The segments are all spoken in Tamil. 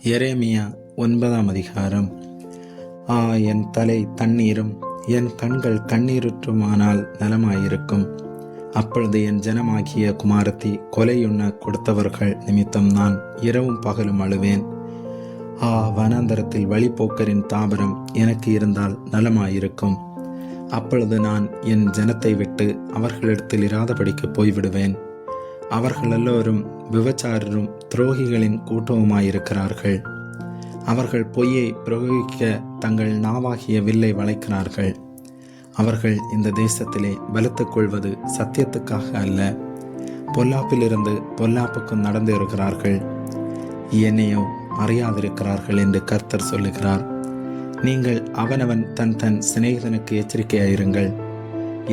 எரேமியா 9ஆம் அதிகாரம். என் தலை தண்ணீரும் என் கண்கள் கண்ணீருற்றுமானால் நலமாயிருக்கும். அப்பொழுது என் ஜனமாகிய குமாரத்தி கொலையுண்ண கொடுத்தவர்கள் நிமித்தம் நான் இரவும் பகலும் அழுவேன். வனாந்தரத்தில் வழிபோக்கரின் தாபரம் எனக்கு இருந்தால் நலமாயிருக்கும். அப்பொழுது நான் என் ஜனத்தை விட்டு அவர்களிடத்தில் இராதபடிக்கு போய்விடுவேன். அவர்கள் எல்லோரும் விபச்சாரரும் துரோகிகளின் கூட்டமுமாயிருக்கிறார்கள். அவர்கள் பொய்யை பிரயோகிக்க தங்கள் நாவாகிய வில்லை வளைக்கிறார்கள். அவர்கள் இந்த தேசத்திலே பலத்துக் கொள்வது சத்தியத்துக்காக அல்ல, பொல்லாப்பிலிருந்து பொல்லாப்புக்கு நடந்து இருக்கிறார்கள். என்னையோ அறியாதிருக்கிறார்கள் என்று கர்த்தர் சொல்லுகிறார். நீங்கள் அவனவன் தன் தன் சிநேகிதனுக்கு எச்சரிக்கையாயிருங்கள்.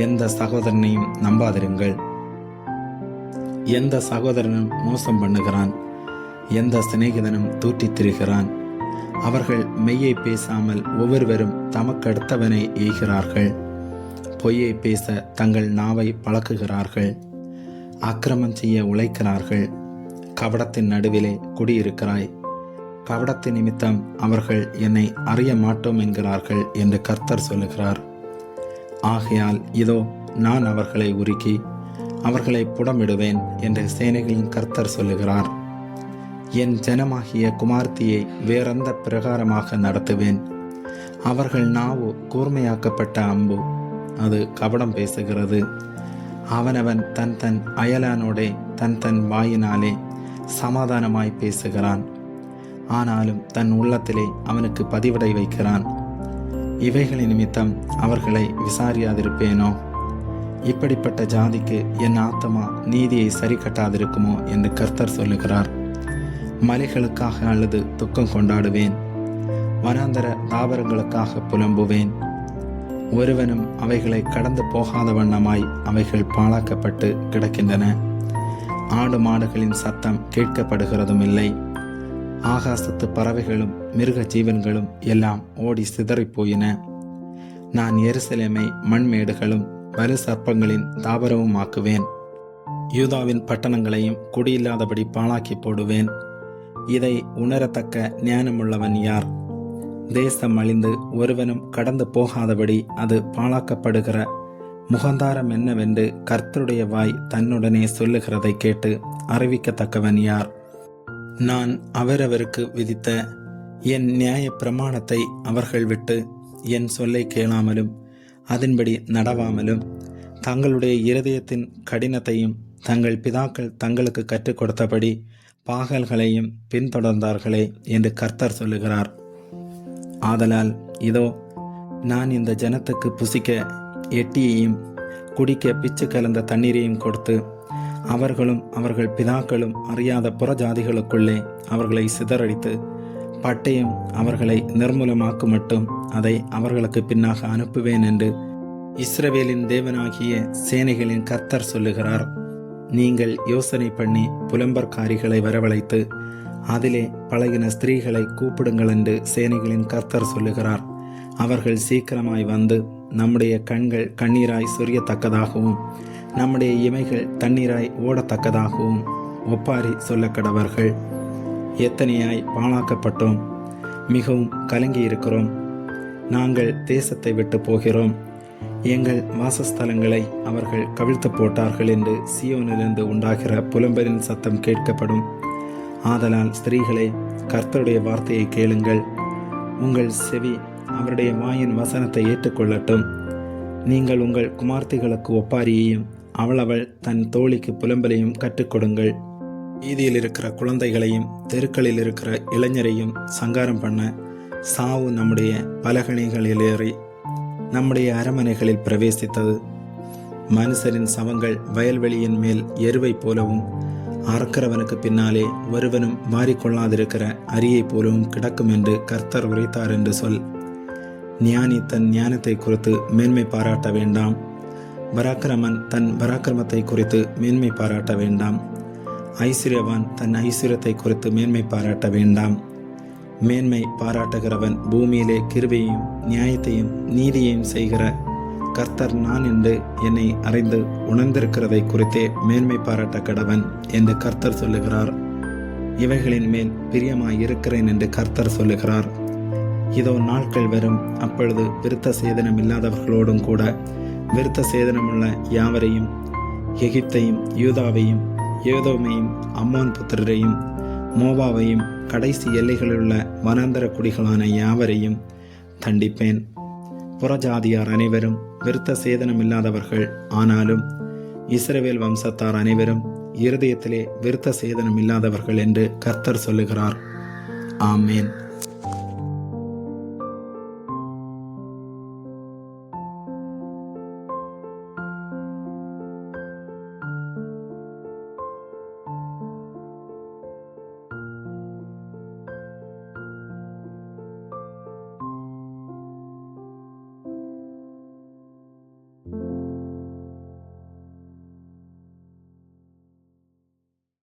எந்த சகோதரனையும் நம்பாதிருங்கள். எந்த சகோதரனும் மோசம் பண்ணுகிறான், எந்த சிநேகிதனும் தூற்றித் திரிகிறான். அவர்கள் மெய்யை பேசாமல் ஒவ்வொருவரும் தமக்கு அடுத்தவனை எய்கிறார்கள். பொய்யை பேச தங்கள் நாவை பழக்குகிறார்கள். அக்கிரமம் செய்ய உழைக்கிறார்கள். கபடத்தின் நடுவிலே குடியிருக்கிறாய். கபடத்தின் நிமித்தம் அவர்கள் என்னை அறிய மாட்டோம் என்கிறார்கள் என்று கர்த்தர் சொல்லுகிறார். ஆகையால் இதோ நான் அவர்களை உருக்கி அவர்களை புடமிடுவேன் என்று சேனைகளின் கர்த்தர் சொல்லுகிறார். என் ஜனமாகிய குமார்த்தியை வேறெந்த பிரகாரமாக நடத்துவேன். அவர்கள் நாவு கூர்மையாக்கப்பட்ட அம்பு, அது கபடம் பேசுகிறது. அவனவன் தன் தன் அயலானோடே தன் தன் வாயினாலே சமாதானமாய் பேசுகிறான். ஆனாலும் தன் உள்ளத்திலே அவனுக்கு பதிவிடை வைக்கிறான். இவைகளின் நிமித்தம் அவர்களை விசாரியாதிருப்பேனோ? இப்படிப்பட்ட ஜாதிக்கு என் ஆத்மா நீதியை சரி கட்டாதிருக்குமோ என்று கர்த்தர் சொல்லுகிறார். மலைகளுக்காக அழுது துக்கம் கொண்டாடுவேன். வனாந்தர தாவரங்களுக்காக புலம்புவேன். ஒருவனும் அவைகளை கடந்து போகாத வண்ணமாய் அவைகள் பாழாக்கப்பட்டு கிடக்கின்றன. ஆடு மாடுகளின் சத்தம் கேட்கப்படுகிறதும் இல்லை. ஆகாசத்து பறவைகளும் மிருக ஜீவன்களும் எல்லாம் ஓடி சிதறிப் போயின. நான் எருசலேமை மண்மேடுகளும் வலு சர்ப்பங்களின் தாவரமும் ஆக்குவேன். யூதாவின் பட்டணங்களையும் குடியில்லாதபடி பாழாக்கி போடுவேன். இதை உணரத்தக்க ஞானமுள்ளவன் யார்? தேசம் அழிந்து ஒருவனும் கடந்து போகாதபடி அது பாழாக்கப்படுகிற முகந்தாரம் என்னவென்று கர்த்தருடைய வாய் தன்னுடனே சொல்லுகிறதை கேட்டு அறிவிக்கத்தக்கவன் யார்? நான் அவரவருக்கு விதித்த என் நியாய பிரமாணத்தை அவர்கள் விட்டு என் சொல்லை கேளாமலும் அதன்படி நடவாமலும் தங்களுடைய இருதயத்தின் கடினத்தையும் தங்கள் பிதாக்கள் தங்களுக்கு கற்றுக் கொடுத்தபடி பாகல்களையும் பின்தொடர்ந்தார்களே என்று கர்த்தர் சொல்லுகிறார். ஆதலால் இதோ நான் இந்த ஜனத்துக்கு புசிக்க எட்டியையும் குடிக்க பிச்சு கலந்த தண்ணீரையும் கொடுத்து அவர்களும் அவர்கள் பிதாக்களும் அறியாத புறஜாதிகளுக்குள்ளே அவர்களை சிதறடித்து பட்டயம் அவர்களை நிர்மூலமாக்கும் மட்டும் அதை அவர்களுக்கு பின்னாக அனுப்புவேன் என்று இஸ்ரவேலின் தேவனாகிய சேனைகளின் கர்த்தர் சொல்லுகிறார். நீங்கள் யோசனை பண்ணி புலம்பற்காரிகளை வரவழைத்து அதிலே பழகின ஸ்திரீகளை கூப்பிடுங்கள் என்று சேனைகளின் கர்த்தர் சொல்லுகிறார். அவர்கள் சீக்கிரமாய் வந்து நம்முடைய கண்கள் கண்ணீராய் சொரியத்தக்கதாகவும் நம்முடைய இமைகள் தண்ணீராய் ஓடத்தக்கதாகவும் ஒப்பாரி சொல்லக்கடவர்கள். எத்தனையாய் பாழாக்கப்பட்டோம், மிகவும் கலங்கி இருக்கிறோம். நாங்கள் தேசத்தை விட்டு போகிறோம். எங்கள் வாசஸ்தலங்களை அவர்கள் கவிழ்த்து போட்டார்கள் என்று சியோனிலிருந்து உண்டாகிற புலம்பலின் சத்தம் கேட்கப்படும். ஆதலால் ஸ்திரீகளே, கர்த்தருடைய வார்த்தையை கேளுங்கள். உங்கள் செவி அவருடைய வாயின் வசனத்தை ஏற்றுக்கொள்ளட்டும். நீங்கள் உங்கள் குமார்த்திகளுக்கு ஒப்பாரியையும் அவள் தன் தோழிக்கு புலம்பலையும் கற்றுக் கொடுங்கள். வீதியில் இருக்கிற குழந்தைகளையும் தெருக்களில் இருக்கிற இளைஞரையும் சங்காரம் பண்ண சாவு நம்முடைய பலகணிகளில் ஏறி நம்முடைய அரமனைகளில் பிரவேசித்தது. மனுஷரின் சவங்கள் வயல்வெளியின் மேல் எருவை போலவும் அறுக்கிறவனுக்கு பின்னாலே ஒருவனும் மாறிக்கொள்ளாதிருக்கிற அரியை போலவும் கிடக்கும் என்று கர்த்தர் உரைத்தார் என்று சொல். ஞானி தன் ஞானத்தை குறித்து மேன்மை பாராட்ட வேண்டாம். பராக்கிரமன் தன் பராக்கிரமத்தை குறித்து மேன்மை பாராட்ட வேண்டாம். ஐஸ்வர்யவான் தன் ஐஸ்வர்யத்தை குறித்து மேன்மை பாராட்ட வேண்டாம். மேன்மை பாராட்டுகிறவன் பூமியிலே கிருபையையும் நியாயத்தையும் நீதியையும் செய்கிற கர்த்தர் நான் என்று என்னை அறிந்து உணர்ந்திருக்கிறதை குறித்தே மேன்மை பாராட்ட கடவன் என்று கர்த்தர் சொல்லுகிறார். இவைகளின் மேல் பிரியமாயிருக்கிறேன் என்று கர்த்தர் சொல்லுகிறார். இதோ நாட்கள் வரும், அப்பொழுது விருத்த சேதனம் இல்லாதவர்களோடும் கூட விருத்த சேதனமுள்ள யாவரையும், எகிப்தையும், யூதாவையும், ஏதோமையும், அம்மோன் புத்திரரையும், மோவாவையும், கடைசி எல்லைகளிலுள்ள வனாந்தர குடிகளான யாவரையும் தண்டிப்பேன். புறஜாதியார் அனைவரும் விருத்த சேதனம் இல்லாதவர்கள், ஆனாலும் இஸ்ரவேல் வம்சத்தார் அனைவரும் இருதயத்திலே விருத்த சேதனம் இல்லாதவர்கள் என்று கர்த்தர் சொல்லுகிறார். ஆமேன்.